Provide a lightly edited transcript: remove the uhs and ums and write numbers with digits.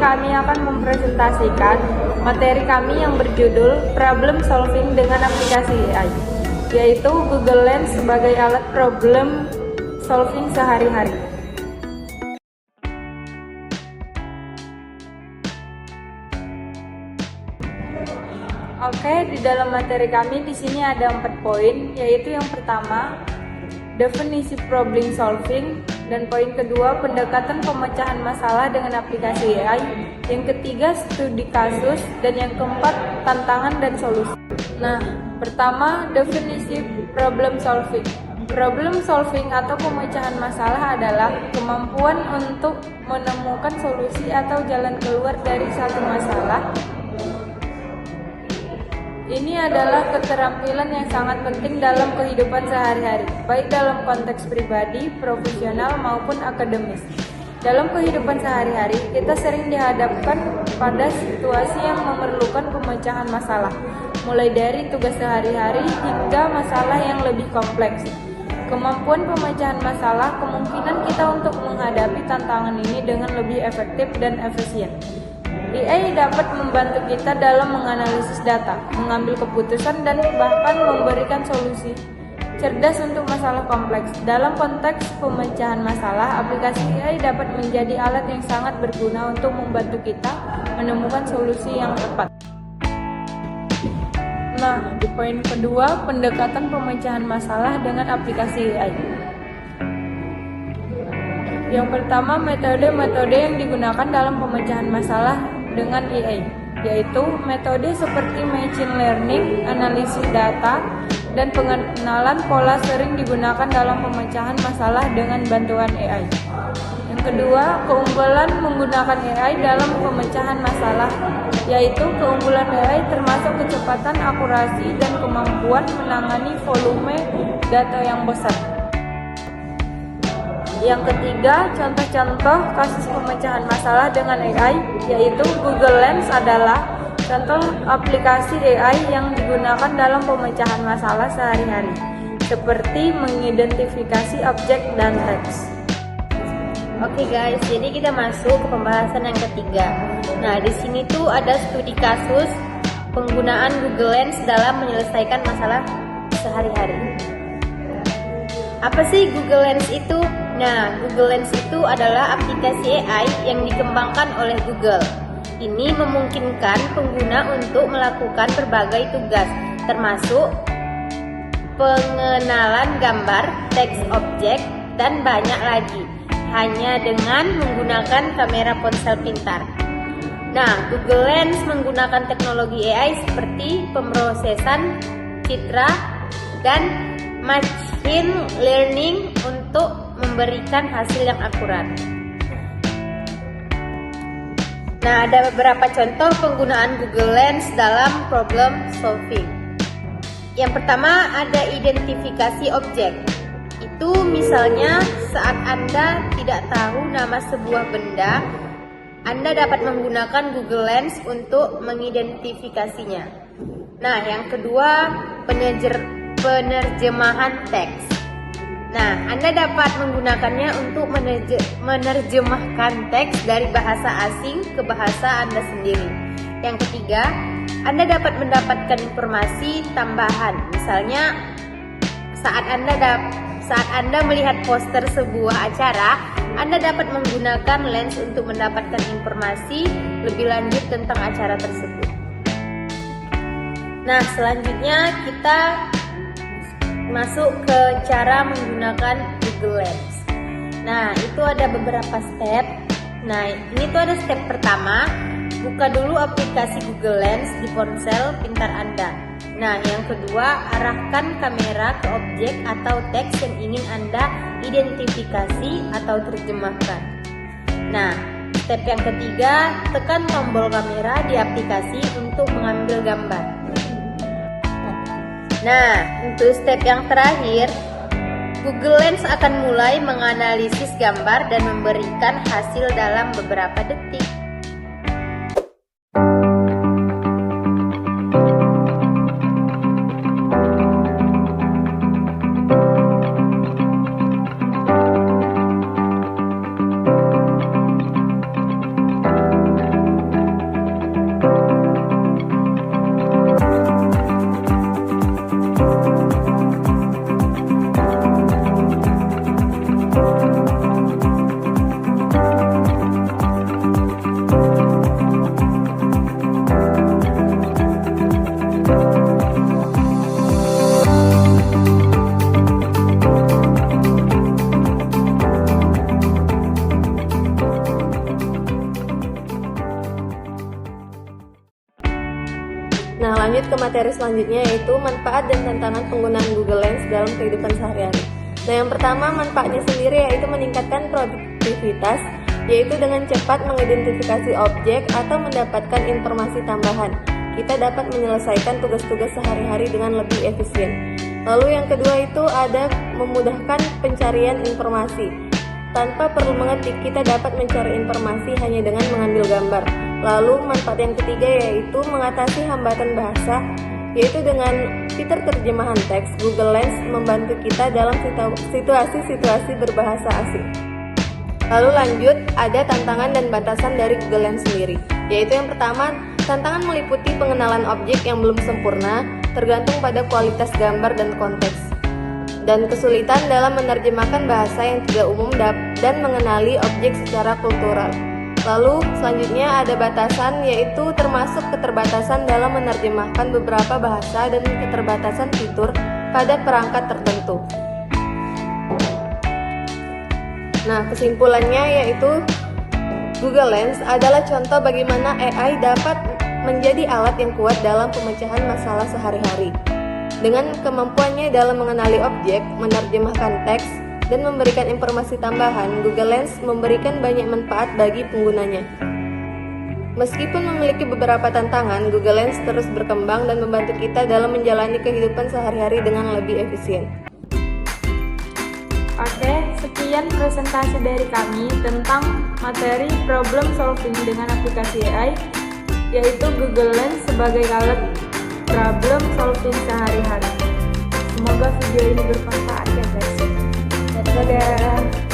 kami akan mempresentasikan materi kami yang berjudul Problem Solving dengan aplikasi AI, yaitu Google Lens sebagai alat problem solving sehari-hari. Oke, di dalam materi kami di sini ada 4 poin, yaitu yang pertama, definisi problem solving, dan poin kedua, pendekatan pemecahan masalah dengan aplikasi AI, yang ketiga, studi kasus, dan yang keempat, tantangan dan solusi. Nah, pertama, definisi problem solving. Problem solving atau pemecahan masalah adalah kemampuan untuk menemukan solusi atau jalan keluar dari satu masalah. Ini adalah keterampilan yang sangat penting dalam kehidupan sehari-hari, baik dalam konteks pribadi, profesional, maupun akademis. Dalam kehidupan sehari-hari, kita sering dihadapkan pada situasi yang memerlukan pemecahan masalah, mulai dari tugas sehari-hari hingga masalah yang lebih kompleks. Kemampuan pemecahan masalah kemungkinan kita untuk menghadapi tantangan ini dengan lebih efektif dan efisien. AI dapat membantu kita dalam menganalisis data, mengambil keputusan, dan bahkan memberikan solusi cerdas untuk masalah kompleks. Dalam konteks pemecahan masalah, aplikasi AI dapat menjadi alat yang sangat berguna untuk membantu kita menemukan solusi yang tepat. Nah, di poin kedua, pendekatan pemecahan masalah dengan aplikasi AI. Yang pertama, metode-metode yang digunakan dalam pemecahan masalah dengan AI, yaitu metode seperti machine learning, analisis data, dan pengenalan pola sering digunakan dalam pemecahan masalah dengan bantuan AI. Yang kedua, keunggulan menggunakan AI dalam pemecahan masalah, yaitu keunggulan AI termasuk kecepatan, akurasi, dan kemampuan menangani volume data yang besar. Yang ketiga, contoh-contoh kasus pemecahan masalah dengan AI, yaitu Google Lens adalah contoh aplikasi AI yang digunakan dalam pemecahan masalah sehari-hari, seperti mengidentifikasi objek dan teks. Oke guys, jadi kita masuk ke pembahasan yang ketiga. Nah, di sini tuh ada studi kasus penggunaan Google Lens dalam menyelesaikan masalah sehari-hari. Apa sih Google Lens itu? Nah, Google Lens itu adalah aplikasi AI yang dikembangkan oleh Google. Ini memungkinkan pengguna untuk melakukan berbagai tugas, termasuk pengenalan gambar, teks objek, dan banyak lagi, hanya dengan menggunakan kamera ponsel pintar. Nah, Google Lens menggunakan teknologi AI seperti pemrosesan citra dan machine learning untuk memberikan hasil yang akurat. Nah, ada beberapa contoh penggunaan Google Lens dalam problem solving. Yang pertama, ada identifikasi objek. Itu misalnya saat Anda tidak tahu nama sebuah benda, Anda dapat menggunakan Google Lens untuk mengidentifikasinya. Nah, yang kedua, penerjemahan teks. Nah, Anda dapat menggunakannya untuk menerjemahkan teks dari bahasa asing ke bahasa Anda sendiri. Yang ketiga, Anda dapat mendapatkan informasi tambahan. Misalnya, saat Anda melihat poster sebuah acara, Anda dapat menggunakan lens untuk mendapatkan informasi lebih lanjut tentang acara tersebut. Nah, selanjutnya kita masuk ke cara menggunakan Google Lens. Nah, itu ada beberapa step. Nah, ini tuh ada step pertama, buka dulu aplikasi Google Lens di ponsel pintar Anda. Nah, yang kedua, arahkan kamera ke objek atau teks yang ingin Anda identifikasi atau terjemahkan. Nah, step yang ketiga, tekan tombol kamera di aplikasi untuk mengambil gambar. Nah, untuk step yang terakhir, Google Lens akan mulai menganalisis gambar dan memberikan hasil dalam beberapa detik. Nah, lanjut ke materi selanjutnya, yaitu manfaat dan tantangan penggunaan Google Lens dalam kehidupan sehari-hari. Nah, yang pertama, manfaatnya sendiri yaitu meningkatkan produktivitas, yaitu dengan cepat mengidentifikasi objek atau mendapatkan informasi tambahan. Kita dapat menyelesaikan tugas-tugas sehari-hari dengan lebih efisien. Lalu yang kedua itu ada memudahkan pencarian informasi. Tanpa perlu mengetik, kita dapat mencari informasi hanya dengan mengambil gambar. Lalu manfaat yang ketiga yaitu mengatasi hambatan bahasa, yaitu dengan fitur terjemahan teks. Google Lens membantu kita dalam situasi-situasi berbahasa asing. Lalu lanjut, ada tantangan dan batasan dari Google Lens sendiri, yaitu yang pertama, tantangan meliputi pengenalan objek yang belum sempurna, tergantung pada kualitas gambar dan konteks, dan kesulitan dalam menerjemahkan bahasa yang tidak umum dan mengenali objek secara kultural. Lalu selanjutnya ada batasan, yaitu termasuk keterbatasan dalam menerjemahkan beberapa bahasa dan keterbatasan fitur pada perangkat tertentu. Nah, kesimpulannya yaitu Google Lens adalah contoh bagaimana AI dapat menjadi alat yang kuat dalam pemecahan masalah sehari-hari. Dengan kemampuannya dalam mengenali objek, menerjemahkan teks, dan memberikan informasi tambahan, Google Lens memberikan banyak manfaat bagi penggunanya. Meskipun memiliki beberapa tantangan, Google Lens terus berkembang dan membantu kita dalam menjalani kehidupan sehari-hari dengan lebih efisien. Oke, sekian presentasi dari kami tentang materi problem solving dengan aplikasi AI, yaitu Google Lens sebagai alat problem solving sehari-hari. Semoga video ini bermanfaat ya guys. Dadah.